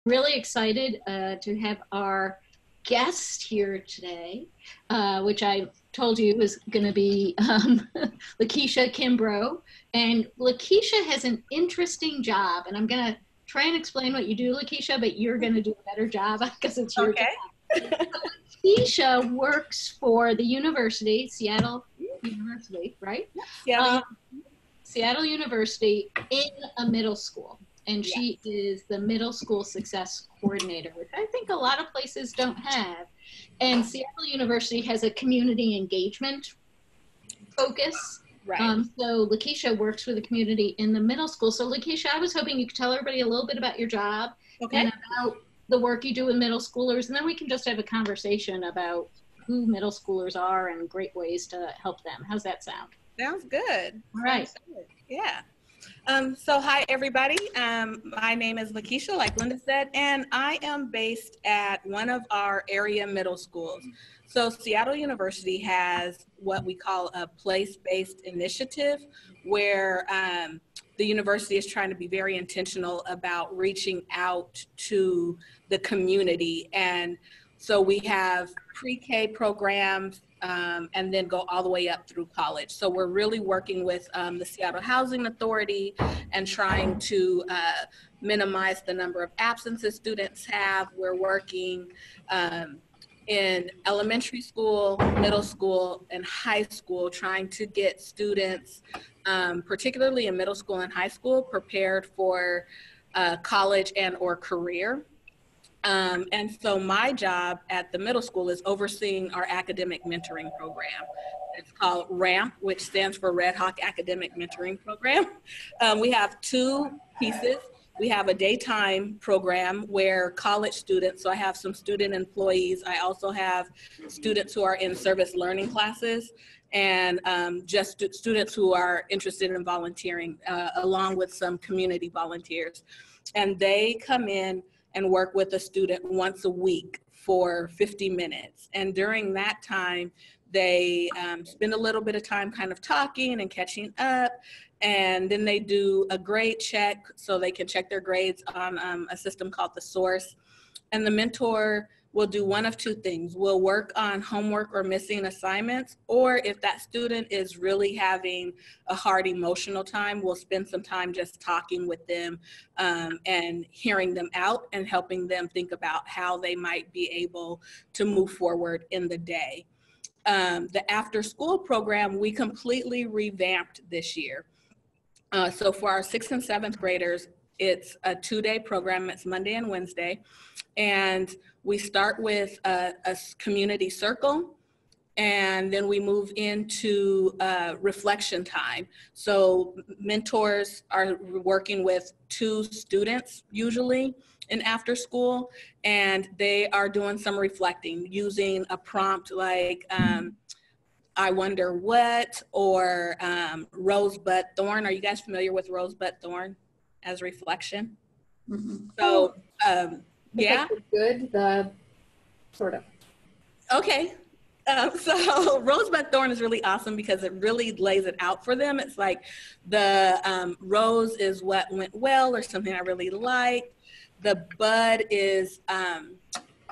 really excited to have our guest here today, which I told you was going to be LaKesha Kimbrough. And LaKesha has an interesting job, and I'm going to try and explain what you do, LaKesha, but you're going to do a better job because it's your job. LaKesha works for the university, Seattle University, right? Seattle. Seattle University in a middle school. And she is the middle school success coordinator, which I think a lot of places don't have. And Seattle University has a community engagement focus. Right. So LaKesha works with the community in the middle school. So LaKesha, I was hoping you could tell everybody a little bit about your job and about the work you do with middle schoolers. And then we can just have a conversation about who middle schoolers are and great ways to help them. How's that sound? Sounds good. All right. Good. Yeah. So hi, everybody. My name is LaKesha, like Linda said, and I am based at one of our area middle schools. So Seattle University has what we call a place-based initiative where the university is trying to be very intentional about reaching out to the community. And so we have pre-K programs and then go all the way up through college. So we're really working with the Seattle Housing Authority and trying to minimize the number of absences students have. We're working in elementary school, middle school, and high school, trying to get students, particularly in middle school and high school, prepared for college and or career. And so my job at the middle school is overseeing our academic mentoring program. It's called RAMP, which stands for Red Hawk Academic Mentoring Program. We have two pieces. We have a daytime program where college students, so I have some student employees. I also have students who are in service learning classes and just students who are interested in volunteering along with some community volunteers. And they come in and work with a student once a week for 50 minutes. And during that time, they spend a little bit of time kind of talking and catching up. And then they do a grade check so they can check their grades on a system called The Source. And the mentor will do one of two things. We'll work on homework or missing assignments, or if that student is really having a hard emotional time, we'll spend some time just talking with them and hearing them out and helping them think about how they might be able to move forward in the day. The after school program, we completely revamped this year. So for our 6th and 7th graders, it's a 2-day program. It's Monday and Wednesday. And we start with a community circle, and then we move into reflection time. So mentors are working with 2 students usually in after school, and they are doing some reflecting using a prompt like, I wonder what, or rosebud thorn. Are you guys familiar with rosebud thorn as reflection? Mm-hmm. So, yeah. Good, sort of. Okay. So rosebud thorn is really awesome because it really lays it out for them. It's like the rose is what went well or something I really liked. The bud is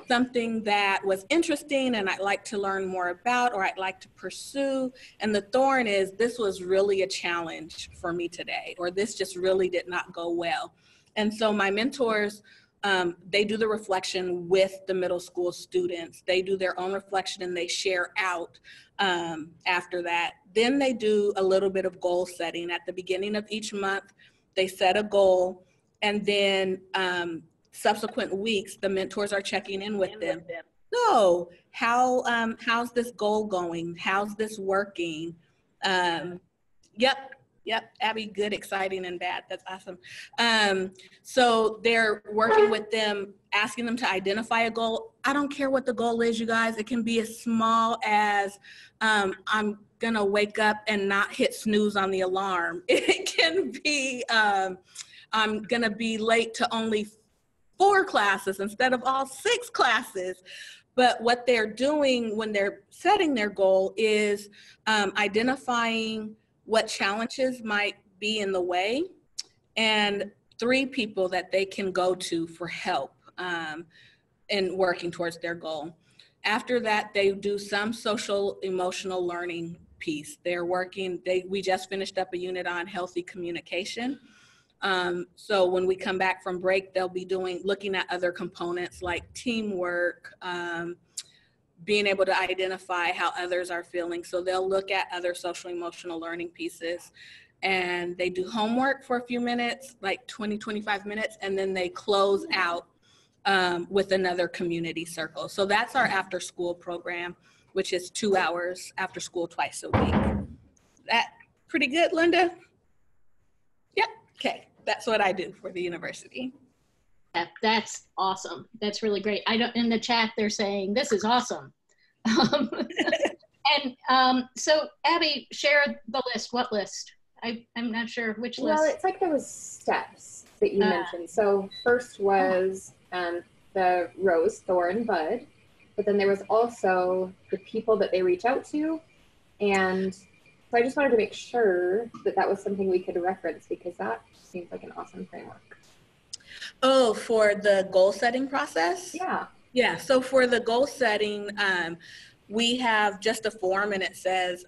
something that was interesting and I'd like to learn more about or I'd like to pursue. And the thorn is, this was really a challenge for me today, or this just really did not go well. And so my mentors, they do the reflection with the middle school students. They do their own reflection and they share out after that. Then they do a little bit of goal setting. At the beginning of each month, they set a goal, and then subsequent weeks, the mentors are checking in with them. So how's this goal going? How's this working? Yep, Abby, good, exciting, and bad. That's awesome. So they're working with them, asking them to identify a goal. I don't care what the goal is, you guys. It can be as small as I'm gonna wake up and not hit snooze on the alarm. It can be I'm gonna be late to only 4 classes instead of all 6 classes. But what they're doing when they're setting their goal is identifying what challenges might be in the way and 3 people that they can go to for help. in working towards their goal. After that, they do some social emotional learning piece. We just finished up a unit on healthy communication. So when we come back from break, they'll be looking at other components like teamwork, being able to identify how others are feeling. So they'll look at other social emotional learning pieces, and they do homework for a few minutes, like 20, 25 minutes, and then they close out with another community circle. So that's our after school program, which is 2 hours after school twice a week. That pretty good, Linda? Yep, okay, that's what I do for the university. That's awesome. That's really great. In the chat, they're saying, this is awesome. So Abby, share the list. What list? I'm not sure which list. Well, it's like there was steps that you mentioned. So first was the rose, thorn, bud. But then there was also the people that they reach out to. And so I just wanted to make sure that that was something we could reference, because that seems like an awesome framework. Oh, for the goal setting process? Yeah. Yeah, so for the goal setting, we have just a form, and it says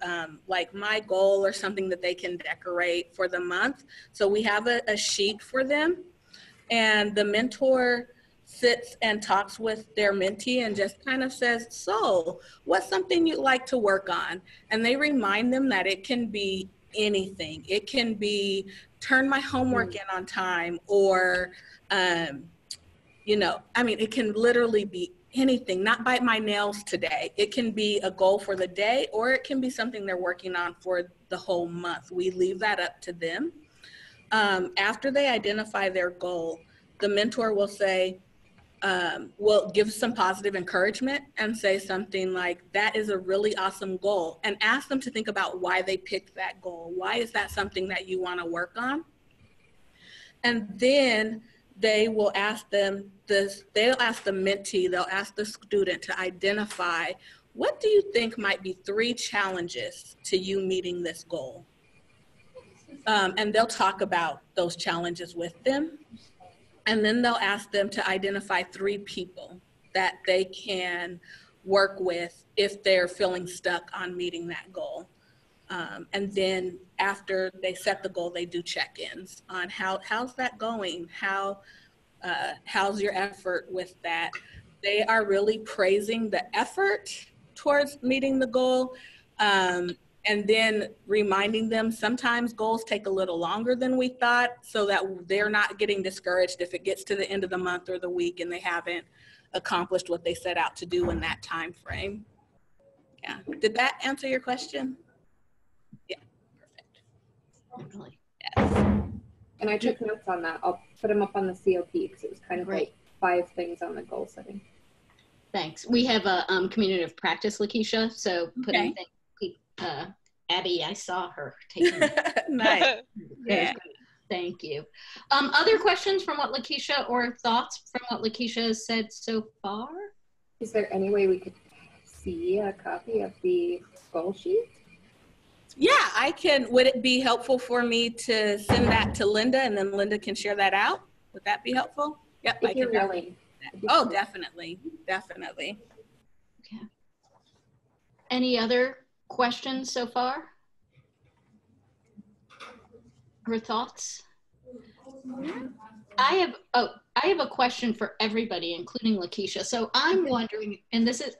like my goal or something that they can decorate for the month. So we have a sheet for them, and the mentor sits and talks with their mentee and just kind of says, so what's something you'd like to work on? And they remind them that it can be anything. It can be turn my homework in on time, or it can literally be anything, not bite my nails today. It can be a goal for the day, or it can be something they're working on for the whole month. We leave that up to them. After they identify their goal, the mentor will say, will give some positive encouragement and say something like, that is a really awesome goal, and ask them to think about why they picked that goal. Why is that something that you want to work on? And then they will ask them this, they'll ask the mentee, they'll ask the student to identify, what do you think might be 3 challenges to you meeting this goal? And they'll talk about those challenges with them. And then they'll ask them to identify 3 people that they can work with if they're feeling stuck on meeting that goal. And then after they set the goal, they do check-ins on how's that going? How's your effort with that? They are really praising the effort towards meeting the goal, and then reminding them sometimes goals take a little longer than we thought, so that they're not getting discouraged if it gets to the end of the month or the week and they haven't accomplished what they set out to do in that time frame. Yeah, did that answer your question? Yeah, perfect. Really? Yes. And I took notes on that. I'll put them up on the COP, because it was kind of Great. like 5 things on the goal setting. Thanks. We have a community of practice, LaKesha, so putting things, Abby, I saw her taking Nice. Yeah. Thank you. Other questions from what LaKesha, or thoughts from what LaKesha has said so far? Is there any way we could see a copy of the goal sheet? Yeah, I can. Would it be helpful for me to send that to Linda, and then Linda can share that out? Would that be helpful? Yep. If you're willing. Oh, definitely. Definitely. Okay. Any other questions so far? Or thoughts? I have a question for everybody, including LaKesha. So I'm wondering, and this is,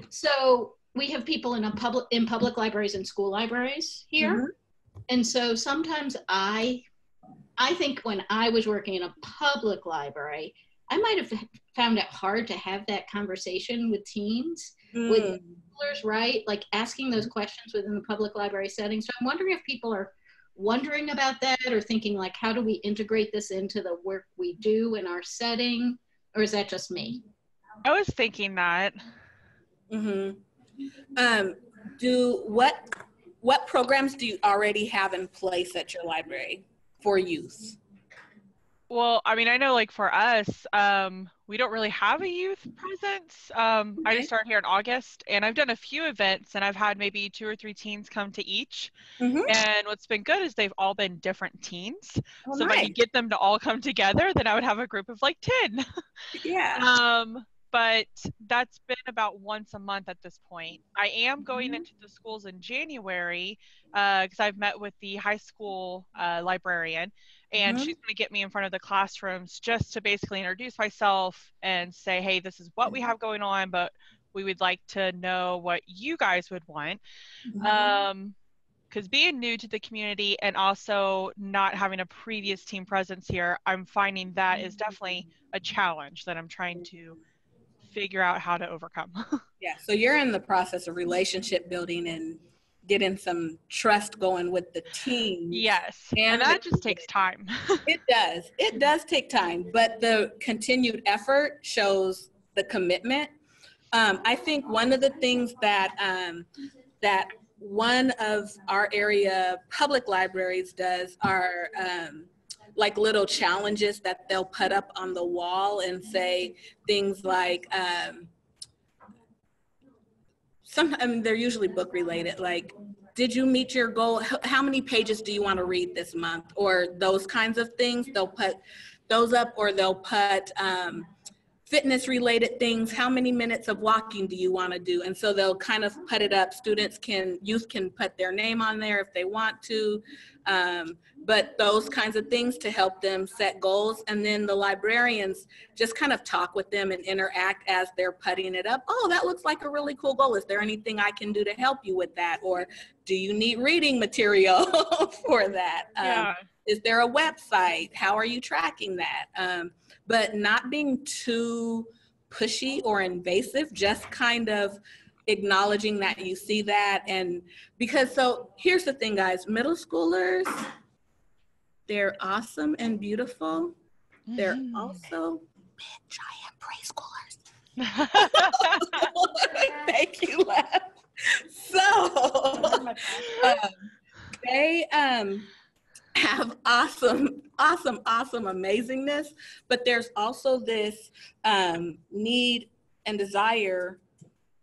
so we have people in public libraries and school libraries here. Mm-hmm. And so sometimes I think when I was working in a public library, I might have found it hard to have that conversation with teens, with schoolers, right? Like asking those questions within the public library setting. So I'm wondering if people are wondering about that, or thinking like, how do we integrate this into the work we do in our setting? Or is that just me? I was thinking that. Mm-hmm. What programs do you already have in place at your library for youth? Well, I mean, I know like for us, we don't really have a youth presence. I just started here in August, and I've done a few events, and I've had maybe 2 or 3 teens come to each. And what's been good is they've all been different teens. Oh, so if I could get them to all come together, then I would have a group of like 10. Yeah. But that's been about once a month at this point. I am going into the schools in January because I've met with the high school librarian, and she's going to get me in front of the classrooms just to basically introduce myself and say, hey, this is what we have going on, but we would like to know what you guys would want. Because being new to the community and also not having a previous team presence here, I'm finding that is definitely a challenge that I'm trying to figure out how to overcome. Yeah, so you're in the process of relationship building and getting some trust going with the team. Yes, and that just takes time. It does take time, but the continued effort shows the commitment. I think one of the things that that one of our area public libraries does are like little challenges that they'll put up on the wall and say things like, they're usually book related, like, did you meet your goal? How many pages do you want to read this month? Or those kinds of things. They'll put those up, or they'll put fitness related things. How many minutes of walking do you want to do? And so they'll kind of put it up. Youth can put their name on there if they want to. But those kinds of things to help them set goals. And then the librarians just kind of talk with them and interact as they're putting it up. Oh, that looks like a really cool goal. Is there anything I can do to help you with that? Or do you need reading material for that? Is there a website? How are you tracking that? But not being too pushy or invasive, just kind of acknowledging that you see that. And so here's the thing, guys, middle schoolers, they're awesome and beautiful. They're also big, giant preschoolers. Thank you, Lev. So they have awesome amazingness, but there's also this need and desire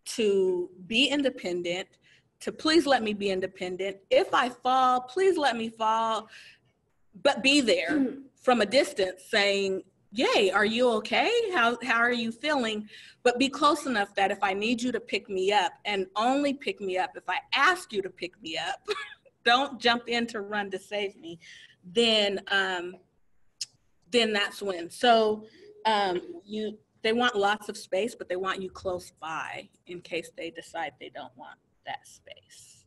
to be independent, to please let me be independent. If I fall, please let me fall, but be there from a distance saying, yay, are you okay? How are you feeling? But be close enough that if I need you to pick me up, and only pick me up if I ask you to pick me up, don't jump in to run to save me, then that's when. So they want lots of space, but they want you close by in case they decide they don't want that space.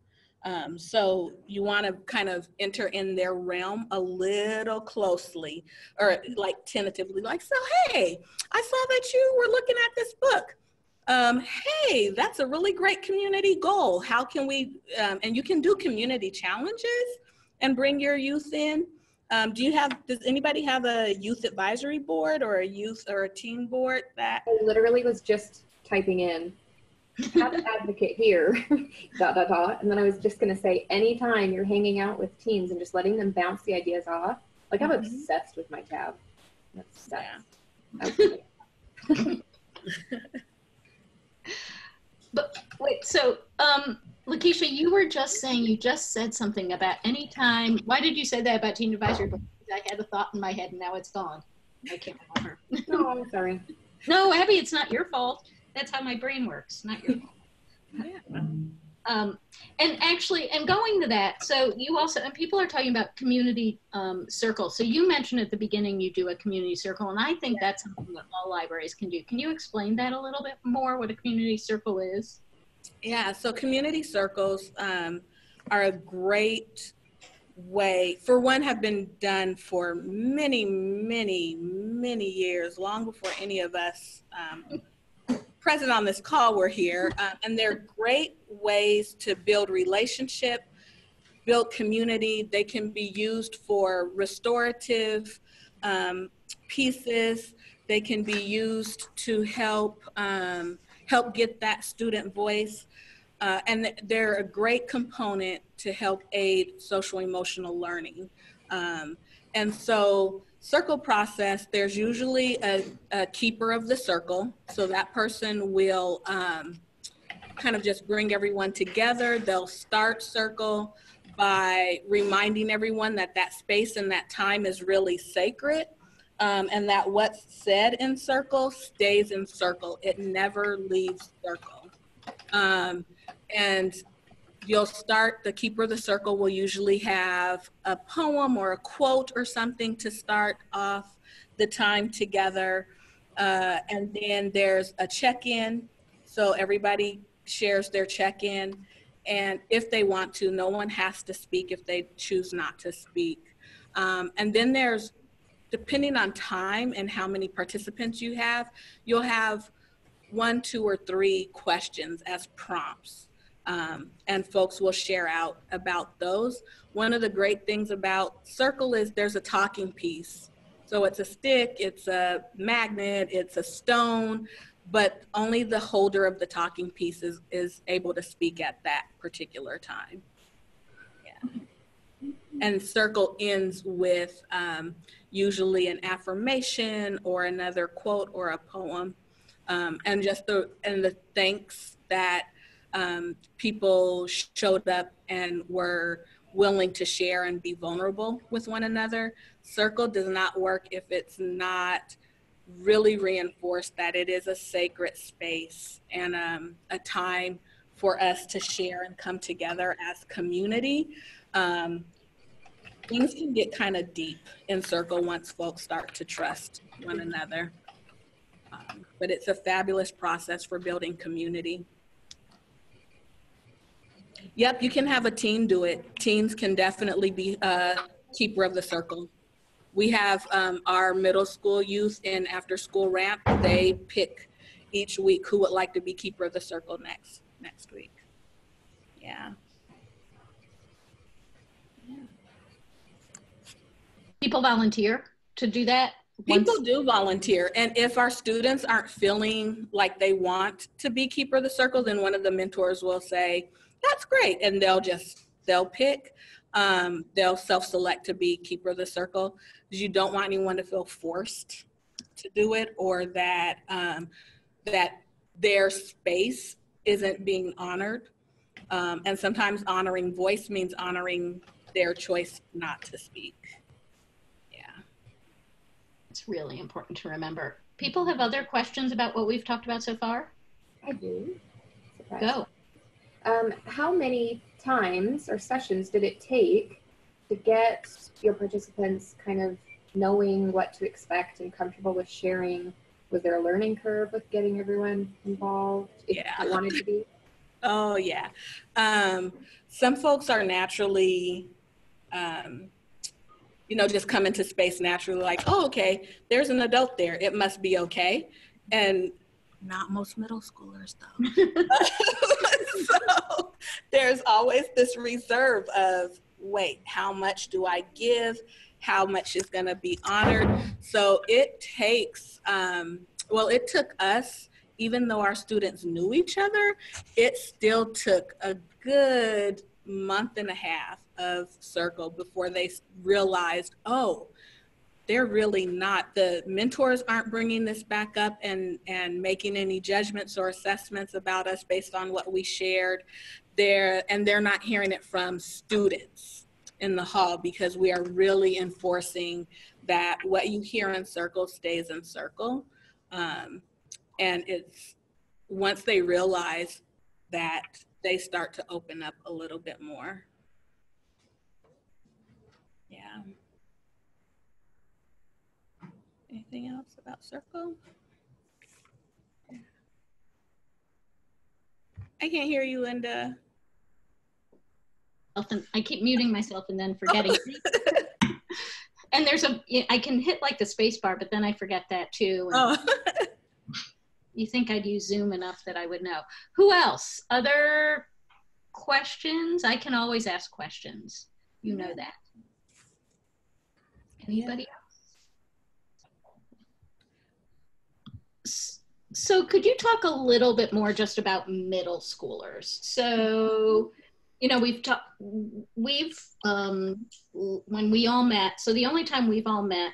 So you want to kind of enter in their realm a little closely, or like tentatively, like, so, hey, I saw that you were looking at this book. Hey, that's a really great community goal. How can we, and you can do community challenges and bring your youth in. Does anybody have a youth advisory board or a youth or a teen board that? I literally was just typing in, have an advocate here, ... And then I was just going to say, anytime you're hanging out with teens and just letting them bounce the ideas off, like I'm obsessed with my tab. I'm obsessed. Yeah. But wait, so LaKesha, you were just saying, you just said something about anytime. Why did you say that about teen advisory board? I had a thought in my head and now it's gone. I can't remember. No, I'm sorry. No, Abby, it's not your fault. That's how my brain works, not your fault. Yeah. And actually, and going to that, so you also, and people are talking about community circles. So you mentioned at the beginning you do a community circle, and I think that's something that all libraries can do. Can you explain that a little bit more, what a community circle is? Yeah, so community circles are a great way, for one, have been done for many years, long before any of us present on this call were here, and they're great ways to build relationship, build community. They can be used for restorative pieces. They can be used to help get that student voice, and they're a great component to help aid social emotional learning. And so circle process, there's usually a keeper of the circle. So that person will kind of just bring everyone together. They'll start circle by reminding everyone that that space and that time is really sacred, and that what's said in circle stays in circle. It never leaves circle. And you'll start, the keeper of the circle will usually have a poem or a quote or something to start off the time together. And then there's a check-in. So everybody shares their check-in. And if they want to, no one has to speak if they choose not to speak. And then there's, depending on time and how many participants you have, you'll have 1, 2, or 3 questions as prompts. And folks will share out about those. One of the great things about circle is there's a talking piece. So it's a stick, it's a magnet, it's a stone, but only the holder of the talking piece is able to speak at that particular time. Yeah. And circle ends with usually an affirmation or another quote or a poem, and just the thanks that people showed up and were willing to share and be vulnerable with one another. Circle does not work if it's not really reinforced that it is a sacred space and a time for us to share and come together as community. Things can get kind of deep in circle once folks start to trust one another. But it's a fabulous process for building community. Yep, you can have a teen do it. Teens can definitely be a keeper of the circle. We have our middle school youth in after school ramp. They pick each week who would like to be keeper of the circle next week. Yeah. People volunteer to do that? People do volunteer, and if our students aren't feeling like they want to be keeper of the circle, then one of the mentors will say, that's great, and they'll pick. They'll self-select to be keeper of the circle, because you don't want anyone to feel forced to do it, or that that their space isn't being honored. And sometimes honoring voice means honoring their choice not to speak. It's really important to remember. People have other questions about what we've talked about so far? I do. Go. How many times or sessions did it take to get your participants kind of knowing what to expect and comfortable with sharing? Was there a learning curve with getting everyone involved if you wanted to be? Oh, yeah. Some folks are naturally just come into space naturally, like, oh, okay, there's an adult there, it must be okay. And not most middle schoolers, though. So there's always this reserve of, wait, how much do I give? How much is going to be honored? So it takes, it took us, even though our students knew each other, it still took a good month and a half of circle before they realized, oh, they're really not, the mentors aren't bringing this back up and making any judgments or assessments about us based on what we shared there, and they're not hearing it from students in the hall, because we are really enforcing that what you hear in circle stays in circle. And it's once they realize that, they start to open up a little bit more. Yeah. Anything else about circle? I can't hear you, Linda. I keep muting myself and then forgetting. And I can hit like the space bar, but then I forget that too. Oh. You think I'd use Zoom enough that I would know. Who else? Other questions? I can always ask questions. You know that. Anybody else? So could you talk a little bit more just about middle schoolers? So, when we all met, so the only time we've all met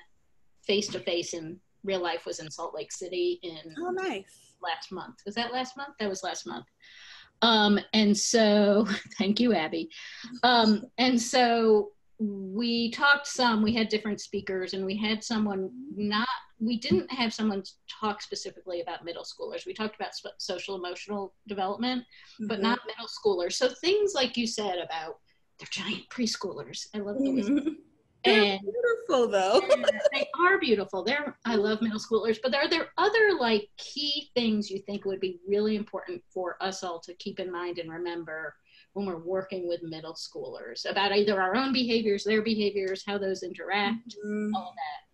face-to-face in real life was in Salt Lake City in Oh, nice. last month. Was that last month? That was last month. And so, thank you, Abby. And so we talked some, we had different speakers, and we had someone we didn't have someone talk specifically about middle schoolers. We talked about social emotional development, but not middle schoolers. So things like you said about they're giant preschoolers. I love those. They're beautiful though. They are beautiful. I love middle schoolers, but are there other like key things you think would be really important for us all to keep in mind and remember when we're working with middle schoolers about either our own behaviors, their behaviors, how those interact, all of that?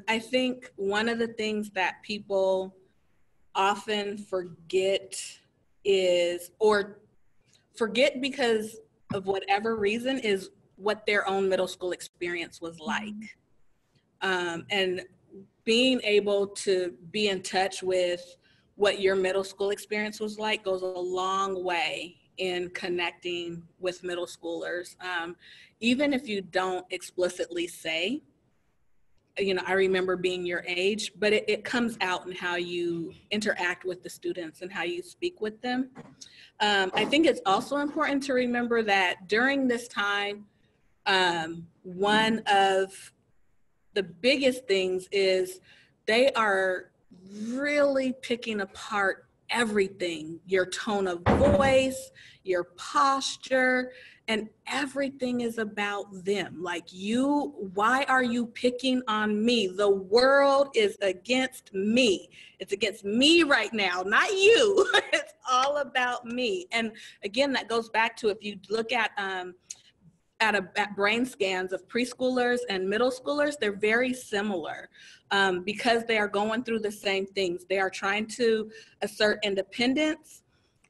I think one of the things that people often forget forget because of whatever reason is what their own middle school experience was like. And being able to be in touch with what your middle school experience was like goes a long way in connecting with middle schoolers. Even if you don't explicitly say, you know, I remember being your age, but it comes out in how you interact with the students and how you speak with them. I think it's also important to remember that during this time, one of the biggest things is they are really picking apart everything, your tone of voice, your posture, and everything is about them. Like why are you picking on me? The world is against me. It's against me right now, not you. It's all about me. And again, that goes back to if you look at brain scans of preschoolers and middle schoolers, they're very similar because they are going through the same things. They are trying to assert independence.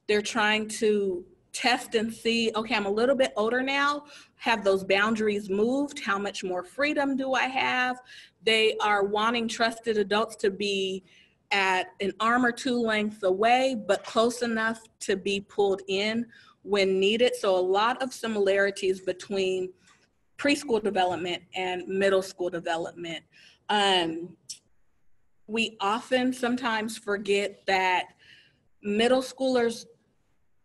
They're trying to test and see, okay, I'm a little bit older now. Have those boundaries moved? How much more freedom do I have? They are wanting trusted adults to be at an arm or two lengths away, but close enough to be pulled in when needed. So a lot of similarities between preschool development and middle school development. We often sometimes forget that middle schoolers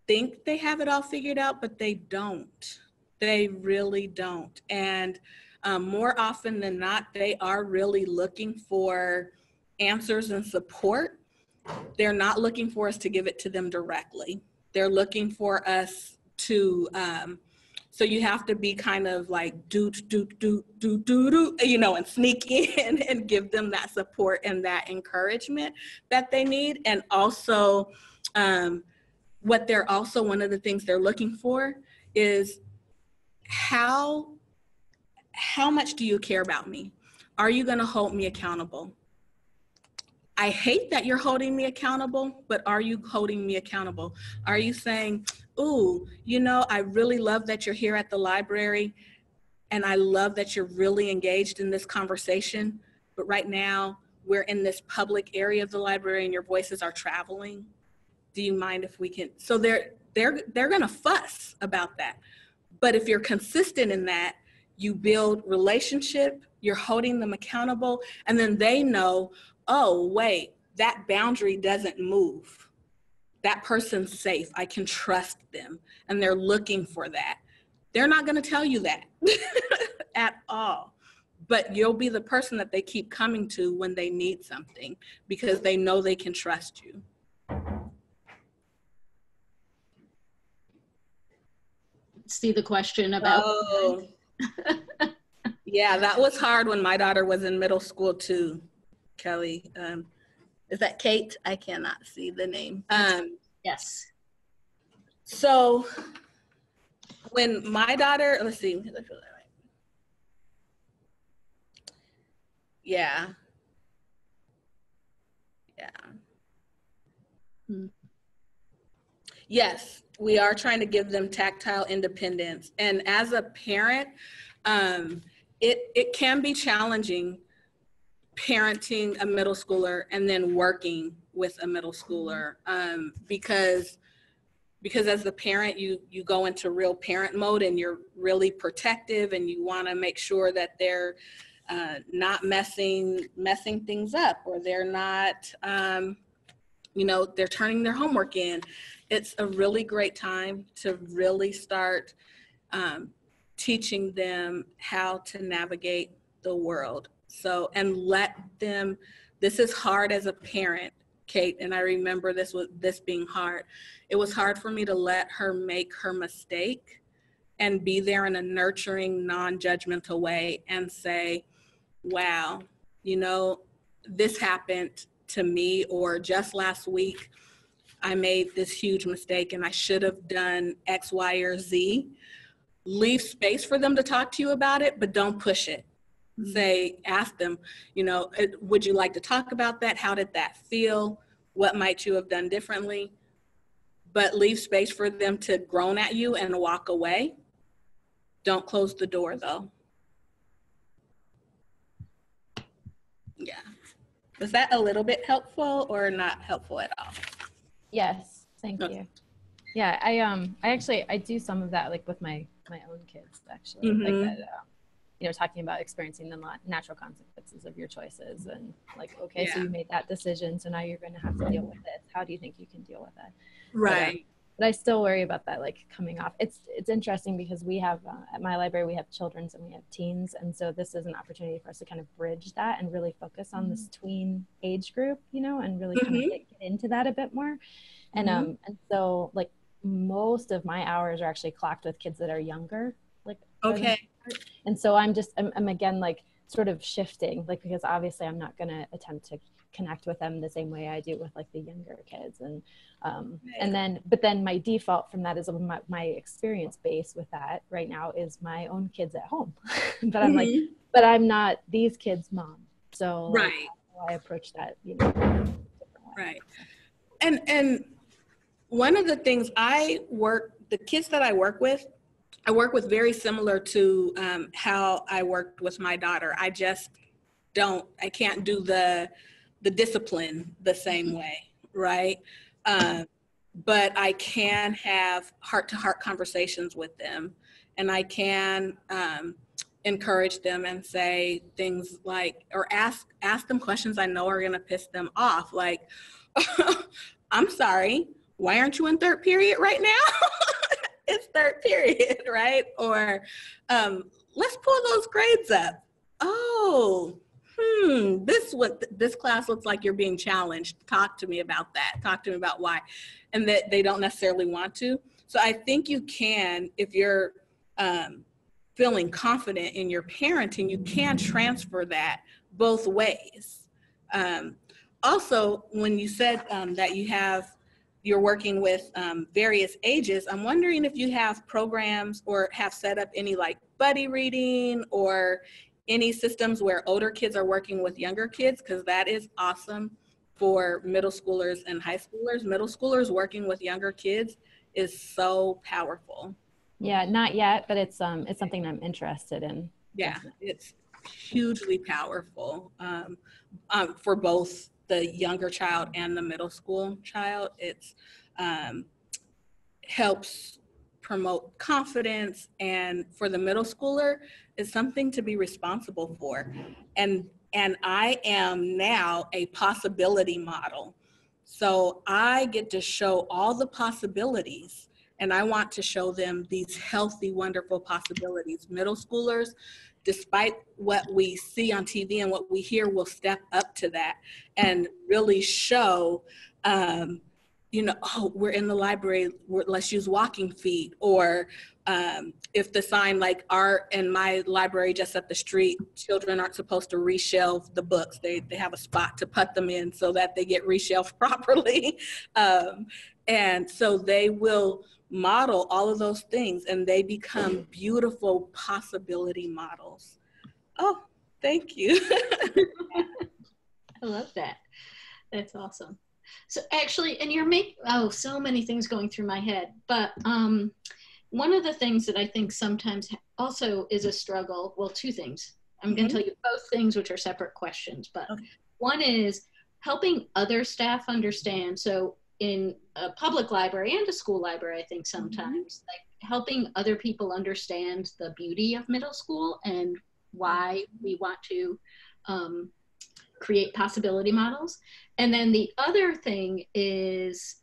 think they have it all figured out, but they don't. They really don't. And more often than not, they are really looking for answers and support. They're not looking for us to give it to them directly. They're looking for us to, so you have to be kind of like do, you know, and sneak in and give them that support and that encouragement that they need. And also, one of the things they're looking for is how much do you care about me? Are you going to hold me accountable? I hate that you're holding me accountable, but are you holding me accountable? Are you saying, ooh, you know, I really love that you're here at the library and I love that you're really engaged in this conversation, but right now we're in this public area of the library and your voices are traveling. Do you mind if we can? So they're going to fuss about that. But if you're consistent in that, you build relationship, you're holding them accountable, and then they know, oh, wait, that boundary doesn't move. That person's safe. I can trust them. And they're looking for that. They're not going to tell you that at all. But you'll be the person that they keep coming to when they need something because they know they can trust you. See the question about. Oh. Yeah, that was hard when my daughter was in middle school too, Kelly. Is that Kate? I cannot see the name. Yes. So when my daughter, let's see, because I feel that right. Yeah. Yeah. Yes, we are trying to give them tactile independence. And as a parent, it can be challenging parenting a middle schooler and then working with a middle schooler because as the parent, you go into real parent mode and you're really protective and you want to make sure that they're not messing things up, or they're not, they're turning their homework in. It's a really great time to really start teaching them how to navigate the world. So, and let them, this is hard as a parent, Kate, and I remember this being hard. It was hard for me to let her make her mistake and be there in a nurturing, non-judgmental way and say, wow, this happened to me, or just last week, I made this huge mistake and I should have done X, Y, or Z. Leave space for them to talk to you about it, but don't push it. Say, ask them, would you like to talk about that? How did that feel? What might you have done differently? But leave space for them to groan at you and walk away. Don't close the door, though. Yeah. Was that a little bit helpful or not helpful at all? Yes, thank you. Yeah, I do some of that, like with my own kids, actually, like that, talking about experiencing the natural consequences of your choices, and like, okay, so you made that decision, so now you're going to have to deal with it. How do you think you can deal with it? Right. But I still worry about that, like coming off. It's interesting because we have, at my library, we have children's and we have teens. And so this is an opportunity for us to kind of bridge that and really focus on this tween age group, and really kind of get into that a bit more. And so like most of my hours are actually clocked with kids that are younger, like, okay. And so I'm again, like sort of shifting, like, because obviously I'm not going to attempt to connect with them the same way I do with like the younger kids. And but then my default from that is my experience base with that right now is my own kids at home. But I'm like, but I'm not these kids' mom. So like, how I approach that, different way. Right. And one of the things the kids that I work with very similar to how I worked with my daughter. I just I can't do the discipline the same way, right? But I can have heart-to-heart conversations with them, and I can encourage them and say things like, or ask them questions I know are gonna piss them off, like, I'm sorry, why aren't you in third period right now? It's third period, right? Or let's pull those grades up. Oh, this class looks like you're being challenged. Talk to me about that. Talk to me about why. And that they don't necessarily want to. So I think you can, if you're feeling confident in your parenting, you can transfer that both ways. Also, when you said that you're working with various ages, I'm wondering if you have programs or have set up any like buddy reading or any systems where older kids are working with younger kids, because that is awesome for middle schoolers and high schoolers. Middle schoolers working with younger kids is so powerful. Yeah, not yet, but it's something I'm interested in. Yeah, definitely. It's hugely powerful for both the younger child and the middle school child. It's helps promote confidence, and for the middle schooler, it's something to be responsible for. And I am now a possibility model. So I get to show all the possibilities, and I want to show them these healthy, wonderful possibilities. Middle schoolers, despite what we see on TV and what we hear, will step up to that and really show, we're in the library, let's use walking feet. Or if the sign, like in my library just up the street, children aren't supposed to reshelve the books. They have a spot to put them in so that they get reshelved properly. And so they will model all of those things, and they become beautiful possibility models. Oh, thank you. I love that. That's awesome. So actually, and you're so many things going through my head, but one of the things that I think sometimes also is a struggle, well, two things. I'm going to tell you both things, which are separate questions, but one is helping other staff understand. So in a public library and a school library, I think sometimes like helping other people understand the beauty of middle school and why we want to create possibility models. And then the other thing is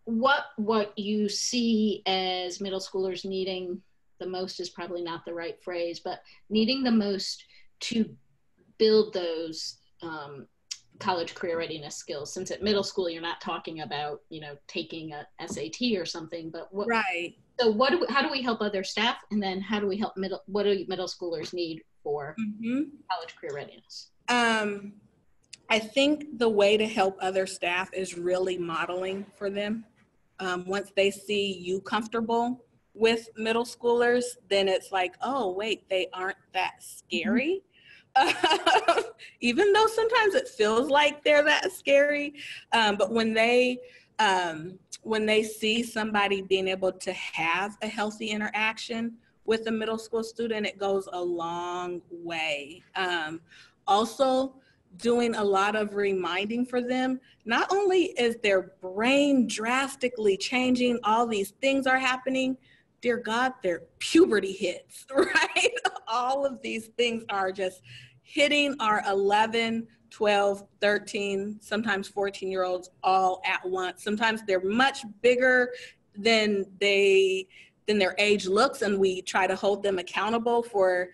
what you see as middle schoolers needing the most is probably not the right phrase, but needing the most to build those college career readiness skills. Since at middle school, you're not talking about, taking a SAT or something, but what, right. So how do we help other staff? And then how do we help what do middle schoolers need for college career readiness? I think the way to help other staff is really modeling for them. Once they see you comfortable with middle schoolers, then it's like, oh, wait, they aren't that scary. Even though sometimes it feels like they're that scary. But when they see somebody being able to have a healthy interaction with a middle school student, it goes a long way. Also, doing a lot of reminding for them, not only is their brain drastically changing, all these things are happening, dear God, their puberty hits, right? All of these things are just hitting our 11, 12, 13, sometimes 14-year-olds all at once. Sometimes they're much bigger than their age looks, and we try to hold them accountable for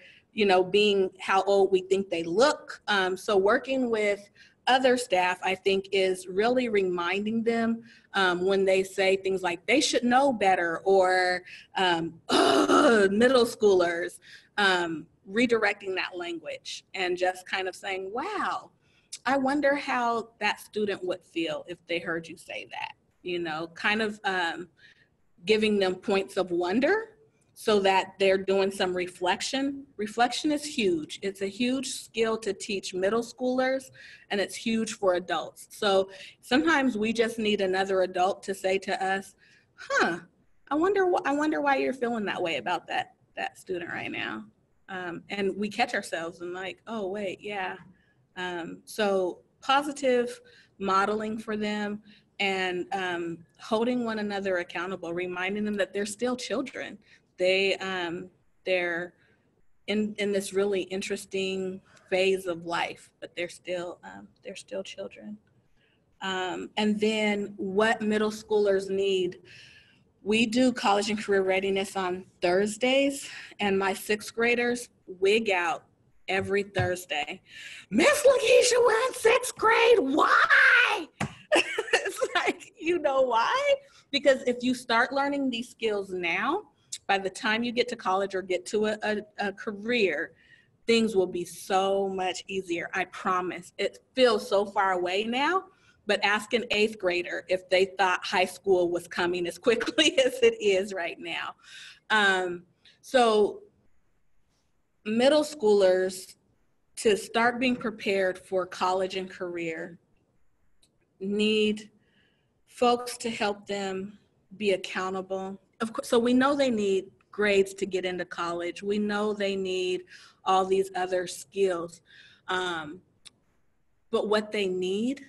being how old we think they look. So working with other staff, I think, is really reminding them when they say things like they should know better, or middle schoolers, redirecting that language and just kind of saying, wow, I wonder how that student would feel if they heard you say that, kind of giving them points of wonder, so that they're doing some reflection. Reflection is huge. It's a huge skill to teach middle schoolers, and it's huge for adults. So sometimes we just need another adult to say to us, I wonder why you're feeling that way about that student right now. And we catch ourselves and like, oh, wait, yeah. So positive modeling for them, and holding one another accountable, reminding them that they're still children. They're in this really interesting phase of life, but they're still children. And then what middle schoolers need. We do college and career readiness on Thursdays, and my 6th graders wig out every Thursday. Miss LaKesha, we're in 6th grade. Why? It's like, why? Because if you start learning these skills now, by the time you get to college or get to a career, things will be so much easier. I promise. It feels so far away now, but ask an 8th grader if they thought high school was coming as quickly as it is right now. So middle schoolers, to start being prepared for college and career, need folks to help them be accountable. Of course, so we know they need grades to get into college. We know they need all these other skills. But what they need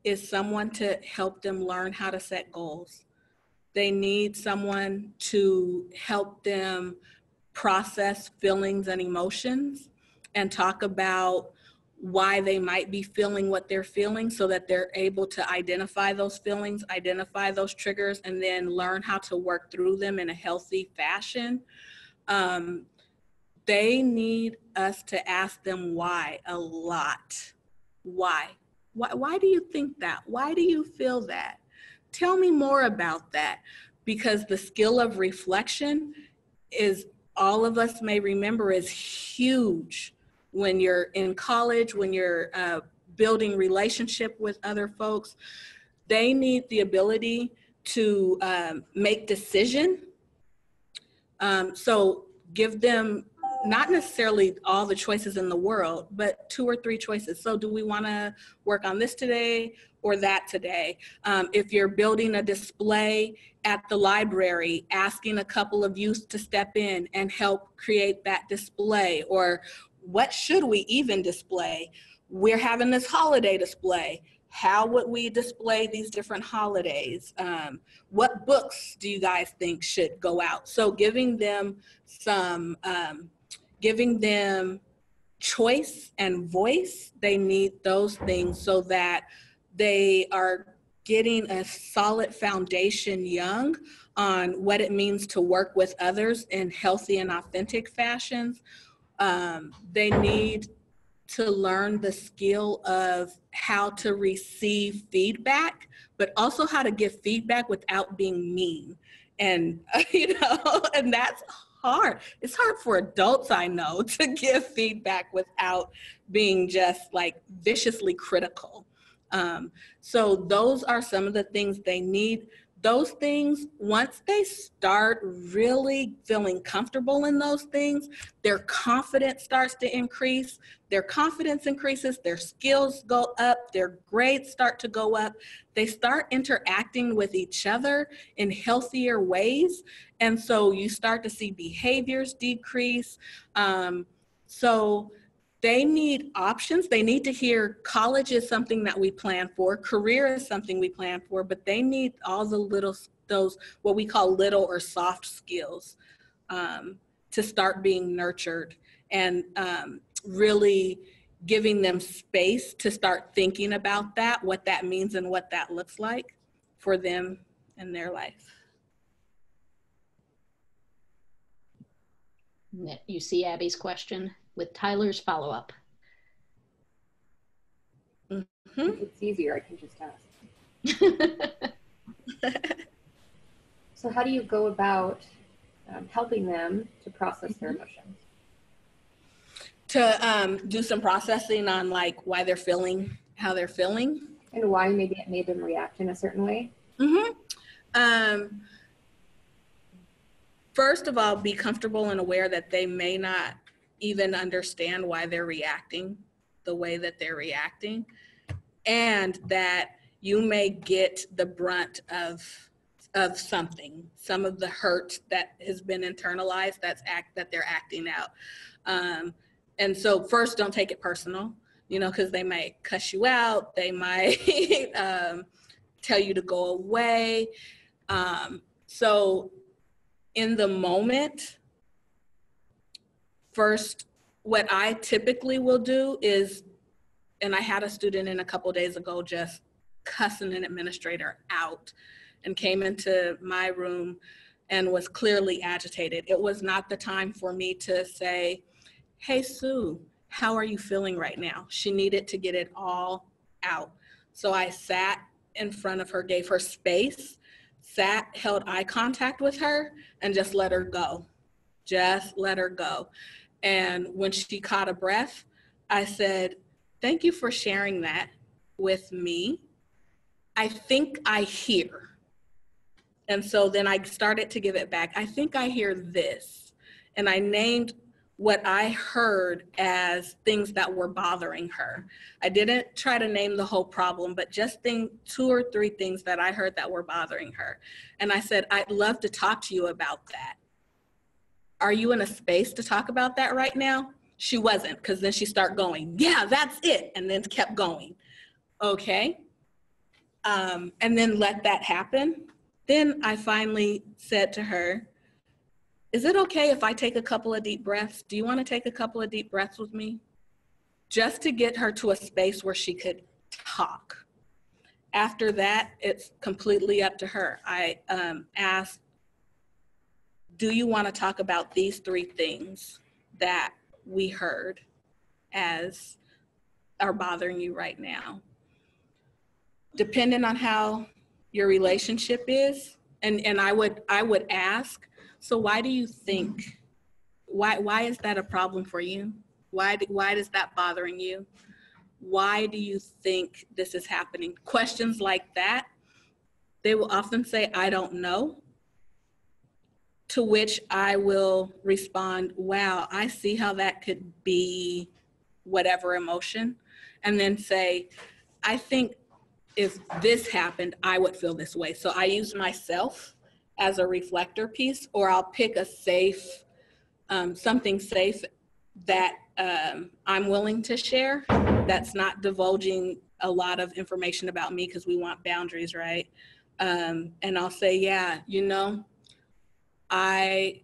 is someone to help them learn how to set goals. They need someone to help them process feelings and emotions and talk about why they might be feeling what they're feeling, so that they're able to identify those feelings, identify those triggers, and then learn how to work through them in a healthy fashion. They need us to ask them why a lot. Why do you think that? Why do you feel that? Tell me more about that. Because the skill of reflection is, all of us may remember, is huge when you're in college, when you're building relationship with other folks. They need the ability to make decision. So give them not necessarily all the choices in the world, but 2 or 3 choices. So do we want to work on this today or that today? If you're building a display at the library, asking a couple of youth to step in and help create that display. Or what should we even display? We're having this holiday display. How would we display these different holidays? What books do you guys think should go out? So giving them some giving them choice and voice. They need those things so that they are getting a solid foundation young on what it means to work with others in healthy and authentic fashions. They need to learn the skill of how to receive feedback, but also how to give feedback without being mean. And, and that's hard. It's hard for adults, I know, to give feedback without being just like viciously critical. So those are some of the things they need. Those things, once they start really feeling comfortable in those things, their confidence starts to increase. Their confidence increases, their skills go up, their grades start to go up. They start interacting with each other in healthier ways. And so you start to see behaviors decrease. So they need options. They need to hear college is something that we plan for, career is something we plan for, but they need all the those what we call little or soft skills to start being nurtured, and really giving them space to start thinking about that, what that means and what that looks like for them in their life. You see Abby's question with Tyler's follow-up. It's easier, I can just ask. So how do you go about helping them to process their emotions? To do some processing on like why they're feeling how they're feeling. And why maybe it made them react in a certain way? First of all, be comfortable and aware that they may not even understand why they're reacting the way that they're reacting, and that you may get the brunt of something, some of the hurt that has been internalized that they're acting out. And so first, don't take it personal, because they might cuss you out. They might tell you to go away. So in the moment, first, what I typically will do is, and I had a student in a couple days ago just cussing an administrator out and came into my room and was clearly agitated. It was not the time for me to say, hey, Sue, how are you feeling right now? She needed to get it all out. So I sat in front of her, gave her space, held eye contact with her, and just let her go. Just let her go. And when she caught a breath, I said, thank you for sharing that with me. I think I hear. And so then I started to give it back. I think I hear this. And I named what I heard as things that were bothering her. I didn't try to name the whole problem, but just 2 or 3 things that I heard that were bothering her. And I said, I'd love to talk to you about that. Are you in a space to talk about that right now? She wasn't, because then she started going, yeah, that's it. And then kept going. Okay. And then let that happen. Then I finally said to her, is it okay if I take a couple of deep breaths? Do you want to take a couple of deep breaths with me? Just to get her to a space where she could talk. After that, it's completely up to her. I asked, do you want to talk about these 3 things that we heard as are bothering you right now? Depending on how your relationship is, and I would ask, so why do you think, why is that a problem for you? Why is that bothering you? Why do you think this is happening? Questions like that, they will often say, I don't know. To which I will respond, wow, I see how that could be whatever emotion. And then say, I think if this happened, I would feel this way. So I use myself as a reflector piece, or I'll pick a safe, something safe that I'm willing to share that's not divulging a lot of information about me, because we want boundaries, right? And I'll say, yeah, I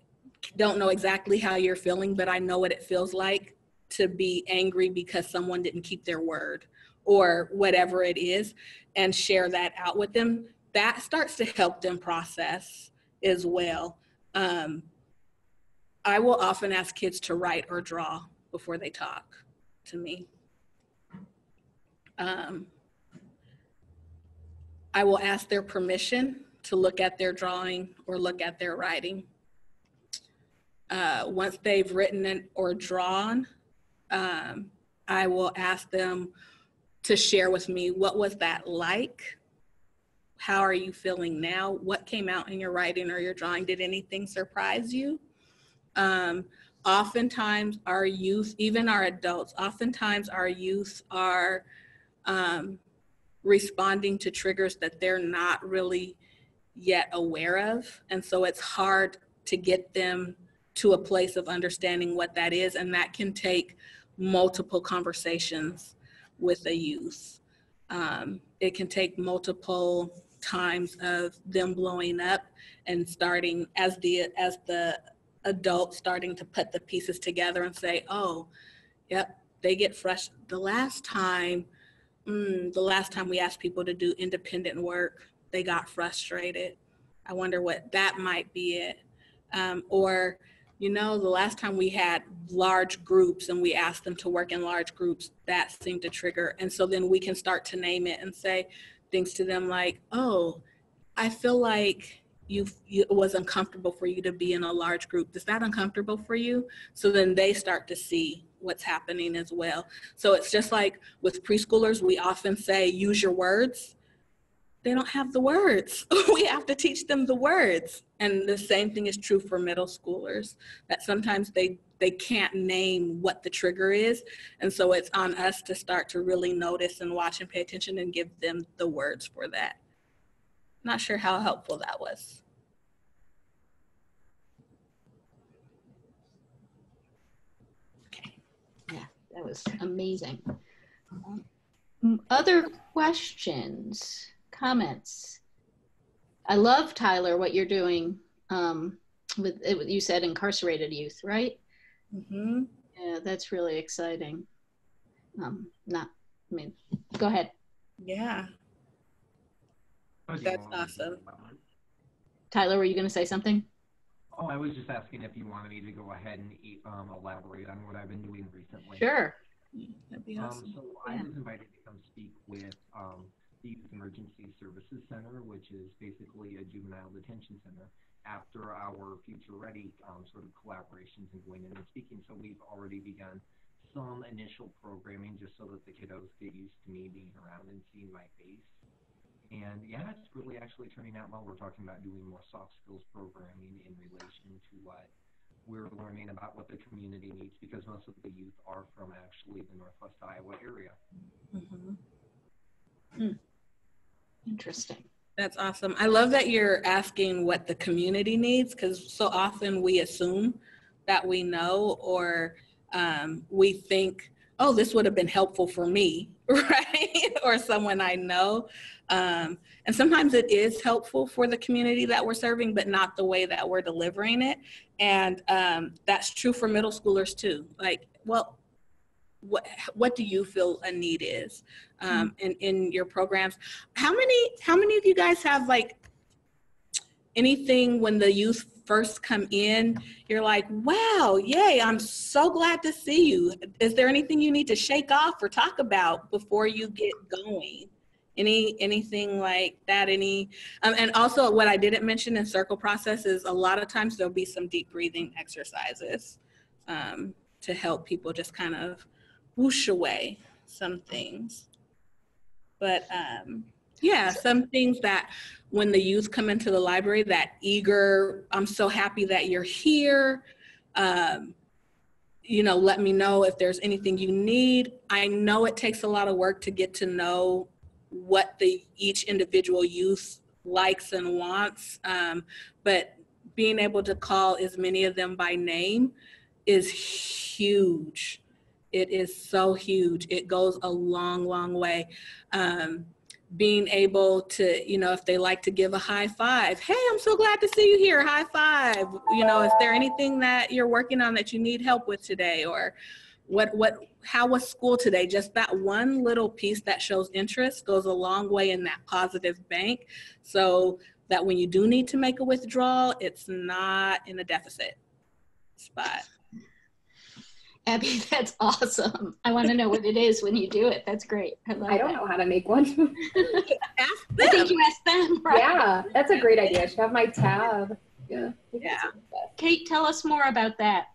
don't know exactly how you're feeling, but I know what it feels like to be angry because someone didn't keep their word or whatever it is, and share that out with them. That starts to help them process as well. I will often ask kids to write or draw before they talk to me. I will ask their permission to look at their drawing or look at their writing. Once they've written it or drawn, I will ask them to share with me, what was that like? How are you feeling now? What came out in your writing or your drawing? Did anything surprise you? Oftentimes our youth, even our adults, oftentimes our youth are responding to triggers that they're not really yet aware of. And so it's hard to get them to a place of understanding what that is. And that can take multiple conversations with a youth. It can take multiple times of them blowing up and starting as the adult starting to put the pieces together and say, oh, yep, they get frustrated. The last time we asked people to do independent work, they got frustrated. I wonder what that might be it. Or, you know, the last time we had large groups and we asked them to work in large groups, that seemed to trigger. And so then we can start to name it and say things to them like, oh, I feel like it was uncomfortable for you to be in a large group. Is that uncomfortable for you? So then they start to see what's happening as well. So it's just like with preschoolers, we often say, use your words. They don't have the words. We have to teach them the words. And the same thing is true for middle schoolers, that sometimes they can't name what the trigger is. And so it's on us to start to really notice and watch and pay attention and give them the words for that. Not sure how helpful that was. Okay. Yeah, that was amazing. Other questions, comments? I love, Tyler, what you're doing with you said incarcerated youth, right? Mm-hmm. Yeah, that's really exciting. Go ahead. Yeah. That's awesome. Tyler, were you going to say something? Oh, I was just asking if you wanted me to go ahead and elaborate on what I've been doing recently. Sure. That'd be awesome. So I was invited to come speak with the Youth Emergency Services Center, which is basically a juvenile detention center, after our Future Ready sort of collaborations and going in and speaking. So we've already begun some initial programming just so that the kiddos get used to me being around and seeing my face. And yeah, it's really actually turning out well. We're talking about doing more soft skills programming in relation to what we're learning about what the community needs, because most of the youth are from actually the Northwest Iowa area. Mm-hmm. Interesting. That's awesome. I love that you're asking what the community needs, because so often we assume that we know, or we think, oh, this would have been helpful for me, right? Or someone I know. And sometimes it is helpful for the community that we're serving, but not the way that we're delivering it. And that's true for middle schoolers too. Like, well, what do you feel a need is in your programs? How many of you guys have like anything when the youth first come in, you're like, wow, yay, I'm so glad to see you. Is there anything you need to shake off or talk about before you get going? Anything like that? And also what I didn't mention in circle process is a lot of times there'll be some deep breathing exercises to help people just kind of whoosh away some things. But yeah, some things that when the youth come into the library, that eager, I'm so happy that you're here. You know, let me know if there's anything you need. I know it takes a lot of work to get to know what each individual youth likes and wants, but being able to call as many of them by name is huge. It is so huge. It goes a long, long way. being able to, you know, if they like to give a high five, hey, I'm so glad to see you here, high five. You know, is there anything that you're working on that you need help with today? Or how was school today? Just that one little piece that shows interest goes a long way in that positive bank, so that when you do need to make a withdrawal, it's not in a deficit spot. Abby, that's awesome. I want to know what it is when you do it. That's great. I don't know how to make one. Ask them. I think you asked them, right? Yeah, that's a great idea. I should have my tab. Yeah. Kate, tell us more about that.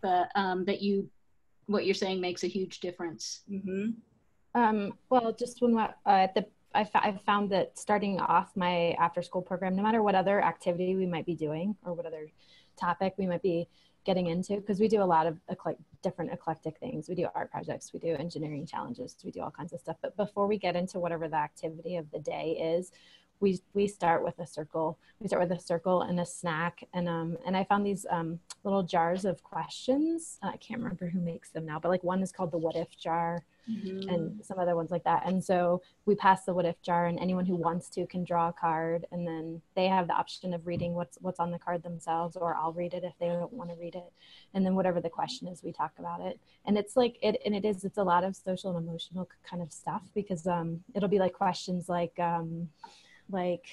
What you're saying makes a huge difference. Well, just when I found that starting off my after school program, no matter what other activity we might be doing or what other topic we might be getting into, because we do a lot of different eclectic things. We do art projects, we do engineering challenges, we do all kinds of stuff. But before we get into whatever the activity of the day is, we start with a circle. We start with a circle and a snack. And I found these little jars of questions. I can't remember who makes them now, but like one is called the what if jar, and some other ones like that. And so we pass the what if jar, and anyone who wants to can draw a card, and then they have the option of reading what's on the card themselves, or I'll read it if they don't want to read it. And then whatever the question is, we talk about it. And it's like it's a lot of social and emotional kind of stuff, because it'll be like questions like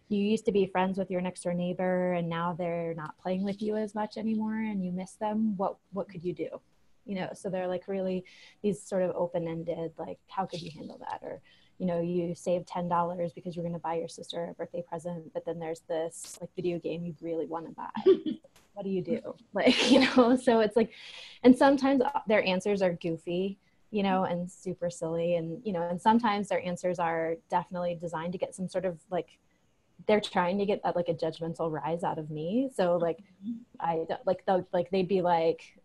you used to be friends with your next door neighbor and now they're not playing with you as much anymore and you miss them. What could you do? You know, so they're like really these sort of open-ended, like, how could you handle that? Or, you know, you saved $10 because you're going to buy your sister a birthday present, but then there's this like video game you really want to buy. What do you do? Like, you know, so it's like, and sometimes their answers are goofy, you know, and super silly, and, you know, and sometimes their answers are definitely designed to get some sort of like, they're trying to get that like a judgmental rise out of me. So like, they'd be like,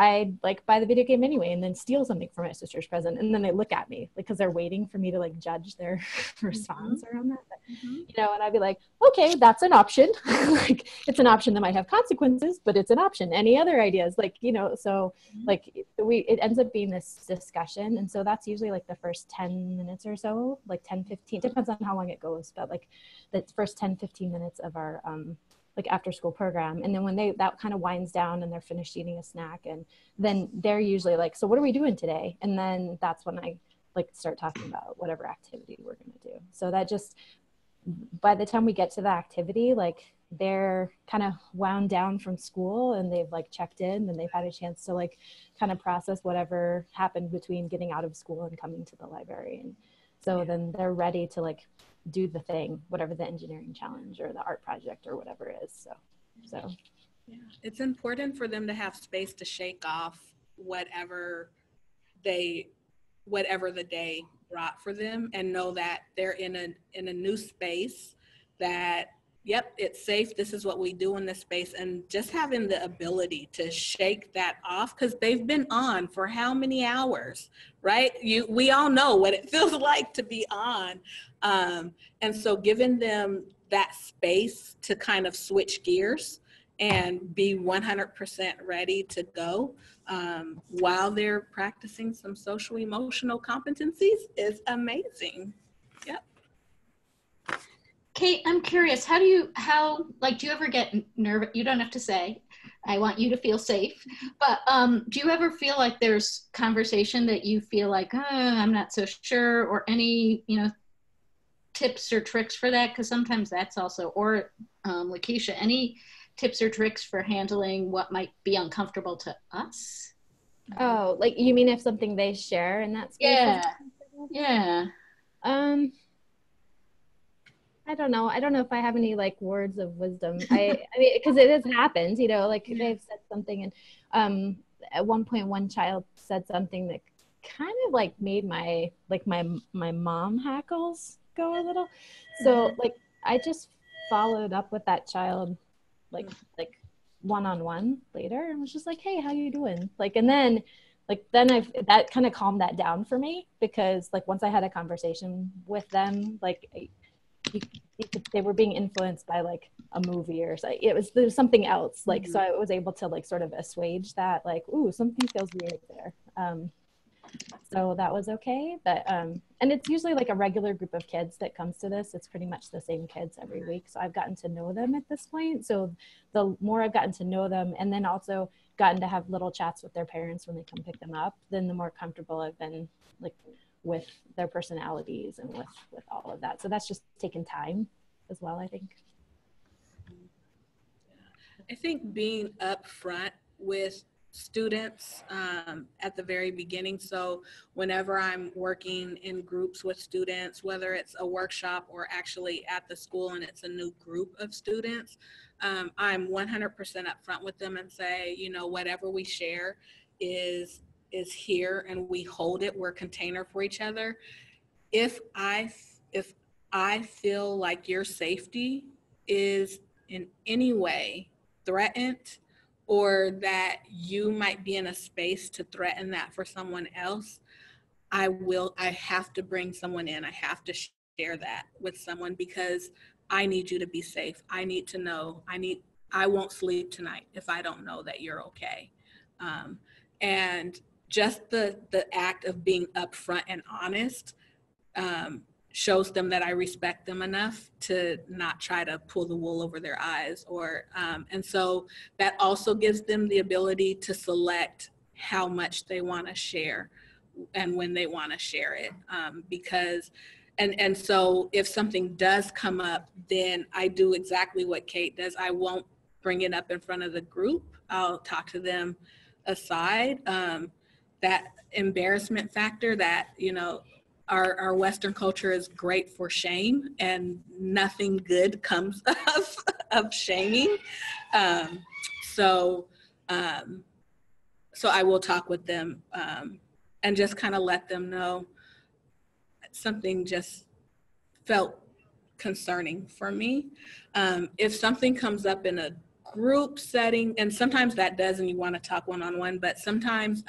I'd like buy the video game anyway, and then steal something from my sister's present. And then they look at me because they're waiting for me to like judge their response around that. But, you know, and I'd be like, okay, that's an option. Like, it's an option that might have consequences, but it's an option. Any other ideas? Like, you know, so like it ends up being this discussion. And so that's usually like the first 10 minutes or so, like 10, 15, depends on how long it goes, but like the first 10, 15 minutes of our, like after school program. And then when that kind of winds down and they're finished eating a snack, and then they're usually like, so what are we doing today? And then that's when I like start talking about whatever activity we're going to do. So that just, by the time we get to the activity, like they're kind of wound down from school and they've like checked in and they've had a chance to like kind of process whatever happened between getting out of school and coming to the library. And so then they're ready to like do the thing, whatever the engineering challenge or the art project or whatever it is. So yeah, it's important for them to have space to shake off whatever the day brought for them, and know that they're in a new space, that yep, it's safe, this is what we do in this space, and just having the ability to shake that off, because they've been on for how many hours, right? We all know what it feels like to be on, and so giving them that space to kind of switch gears and be 100% ready to go while they're practicing some social emotional competencies is amazing. Yep. Kate, I'm curious, do you ever get nervous? You don't have to say, I want you to feel safe, but do you ever feel like there's conversation that you feel like, I'm not so sure, or any, you know, tips or tricks for that? Because sometimes that's also, or LaKesha, any tips or tricks for handling what might be uncomfortable to us? Oh, like you mean if something they share in that space? Yeah. I don't know if I have any like words of wisdom. I mean, because it has happened, you know, like they've said something, and at one point one child said something that kind of like made my mom hackles go a little. So like I just followed up with that child like one-on-one later and was just like, hey, how you doing? Like, and then that kind of calmed that down for me, because like once I had a conversation with them, like they were being influenced by like a movie or something. There was something else, like, so I was able to like sort of assuage that, like, ooh, something feels weird there. So that was okay. But, and it's usually like a regular group of kids that comes to this. It's pretty much the same kids every week. So I've gotten to know them at this point. So the more I've gotten to know them, and then also gotten to have little chats with their parents when they come pick them up, then the more comfortable I've been like with their personalities and with all of that. So that's just taken time as well, I think. I think being upfront with students at the very beginning. So whenever I'm working in groups with students, whether it's a workshop or actually at the school and it's a new group of students, I'm 100% upfront with them and say, you know, whatever we share is here and we hold it. We're a container for each other. If I feel like your safety is in any way threatened, or that you might be in a space to threaten that for someone else, I have to bring someone in. I have to share that with someone because I need you to be safe. I need to know, I won't sleep tonight if I don't know that you're okay. And just the act of being upfront and honest shows them that I respect them enough to not try to pull the wool over their eyes, or and so that also gives them the ability to select how much they want to share and when they want to share it, because and so if something does come up, then I do exactly what Kate does. I won't bring it up in front of the group. I'll talk to them aside. That embarrassment factor that, you know, our Western culture is great for shame, and nothing good comes of shaming. So I will talk with them and just kind of let them know something just felt concerning for me. If something comes up in a group setting, and sometimes that does, and you want to talk one-on-one, but sometimes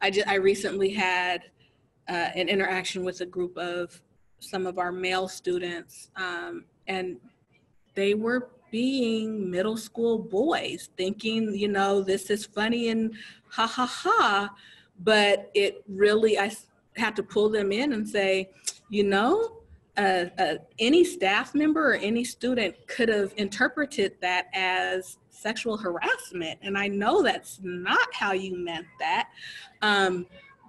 I recently had an interaction with a group of some of our male students, and they were being middle school boys, thinking, you know, this is funny and ha ha ha, but it really, I had to pull them in and say, you know, any staff member or any student could have interpreted that as sexual harassment, and I know that's not how you meant that.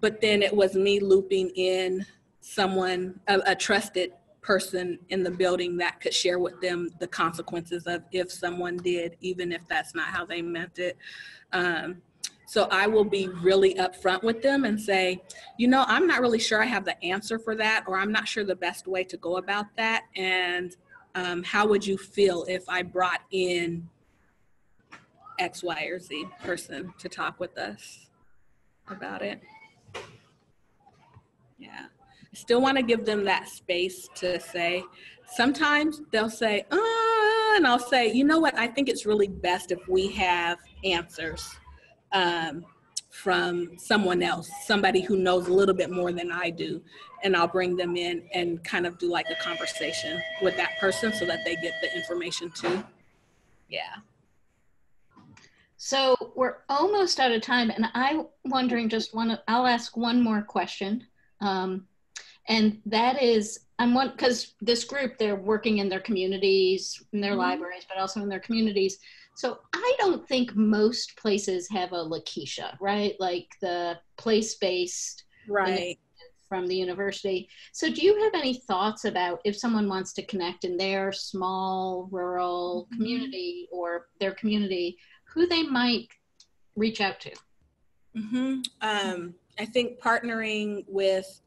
But then it was me looping in someone, a trusted person in the building that could share with them the consequences of if someone did, even if that's not how they meant it. So I will be really upfront with them and say, you know, I'm not really sure I have the answer for that, or I'm not sure the best way to go about that. And how would you feel if I brought in X, Y, or Z person to talk with us about it? Yeah, I still want to give them that space to say. Sometimes they'll say, and I'll say, you know what, I think it's really best if we have answers from someone else, somebody who knows a little bit more than I do, and I'll bring them in and kind of do like a conversation with that person so that they get the information too. Yeah. So we're almost out of time, and I'm wondering I'll ask one more question. And that is, because this group, they're working in their communities, in their libraries, but also in their communities. So I don't think most places have a LaKesha, right? Like the place-based right from the university. So do you have any thoughts about if someone wants to connect in their small rural community or their community, who they might reach out to? I think partnering with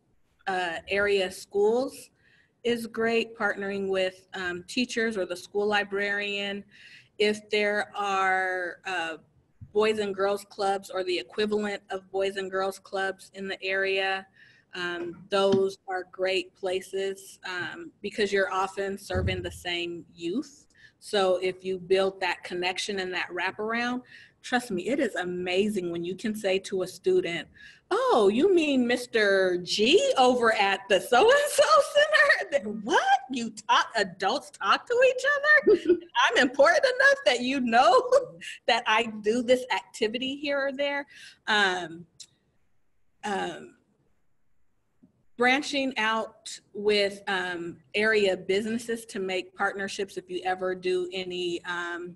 area schools is great, partnering with teachers or the school librarian. If there are boys and girls clubs or the equivalent of boys and girls clubs in the area, those are great places because you're often serving the same youth. So if you build that connection and that wraparound, trust me, it is amazing when you can say to a student, oh, you mean Mr. G over at the so-and-so center? What? Adults talk to each other? I'm important enough that you know that I do this activity here or there. branching out with area businesses to make partnerships if you ever do anything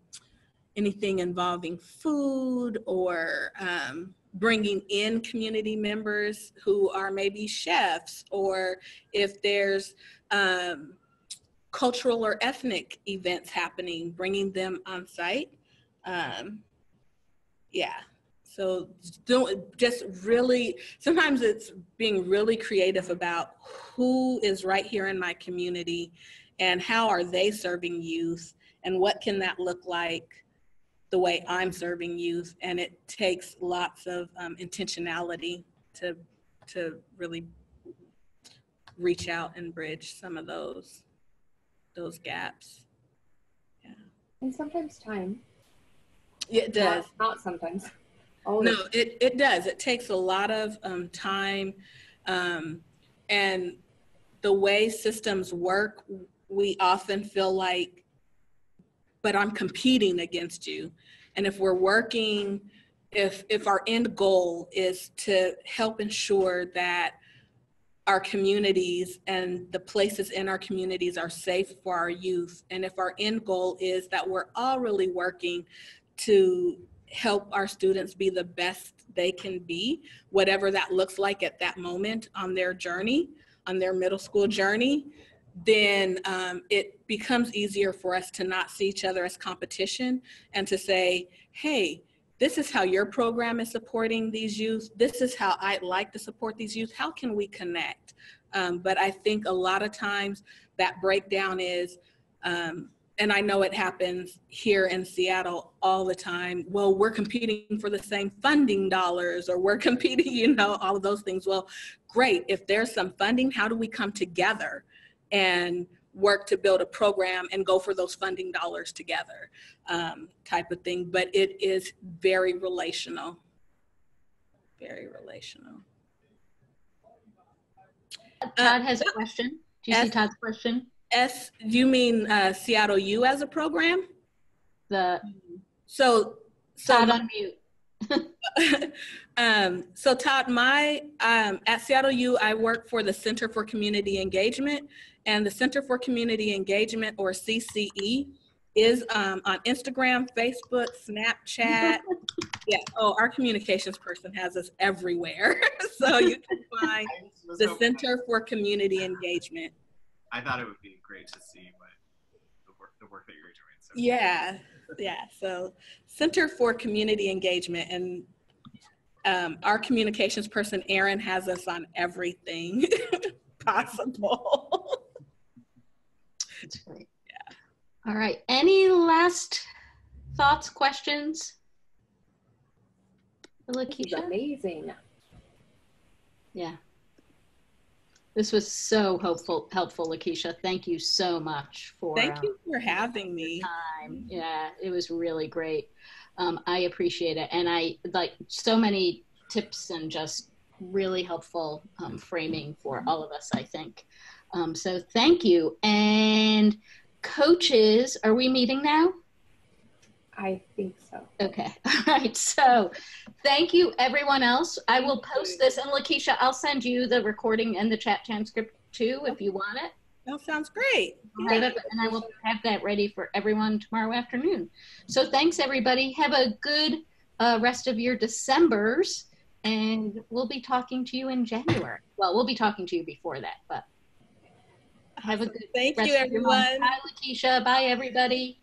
involving food, or bringing in community members who are maybe chefs, or if there's cultural or ethnic events happening, bringing them on site. Yeah. So just really, sometimes it's being really creative about who is right here in my community and how are they serving youth, and what can that look like the way I'm serving youth. And it takes lots of intentionality to really reach out and bridge some of those gaps. Yeah. And sometimes time. Yeah, it does. Not sometimes. No, it does. It takes a lot of time, and the way systems work, we often feel like, but I'm competing against you. And if we're working, if our end goal is to help ensure that our communities and the places in our communities are safe for our youth, and if our end goal is that we're all really working to help our students be the best they can be, whatever that looks like at that moment on their journey, on their middle school journey, then it becomes easier for us to not see each other as competition, and to say, hey, this is how your program is supporting these youth. This is how I'd like to support these youth. How can we connect? But I think a lot of times that breakdown is, and I know it happens here in Seattle all the time, well, we're competing for the same funding dollars, or we're competing, all of those things. Well, great. If there's some funding, how do we come together and work to build a program and go for those funding dollars together, type of thing. But it is very relational, very relational. Todd has a question. Do you see Todd's question? You mean Seattle U as a program? So Todd, unmute. So Todd, at Seattle U, I work for the Center for Community Engagement, and the Center for Community Engagement, or CCE, is on Instagram, Facebook, Snapchat. Yeah. Oh, our communications person has us everywhere. So you can find the Center for Community Engagement. I thought it would be great to see what the work that you're doing. So. Yeah. So Center for Community Engagement, and our communications person, Erin, has us on everything possible. That's great. Yeah. All right. Any last thoughts, questions? LaKesha? Amazing. Yeah. This was so helpful, LaKesha. Thank you so much for. Thank you for having me. Time. Yeah, it was really great. I appreciate it, and I like so many tips and just really helpful framing for all of us, I think. So thank you. And coaches, are we meeting now? I think so. Okay. All right. So thank you, everyone else. I will post this. And LaKesha, I'll send you the recording and the chat transcript too, if you want it. That sounds great. Yeah. And I will have that ready for everyone tomorrow afternoon. So thanks, everybody. Have a good rest of your Decembers. And we'll be talking to you in January. Well, we'll be talking to you before that, but have a good Thank you, everyone. Bye, LaKesha. Bye, everybody.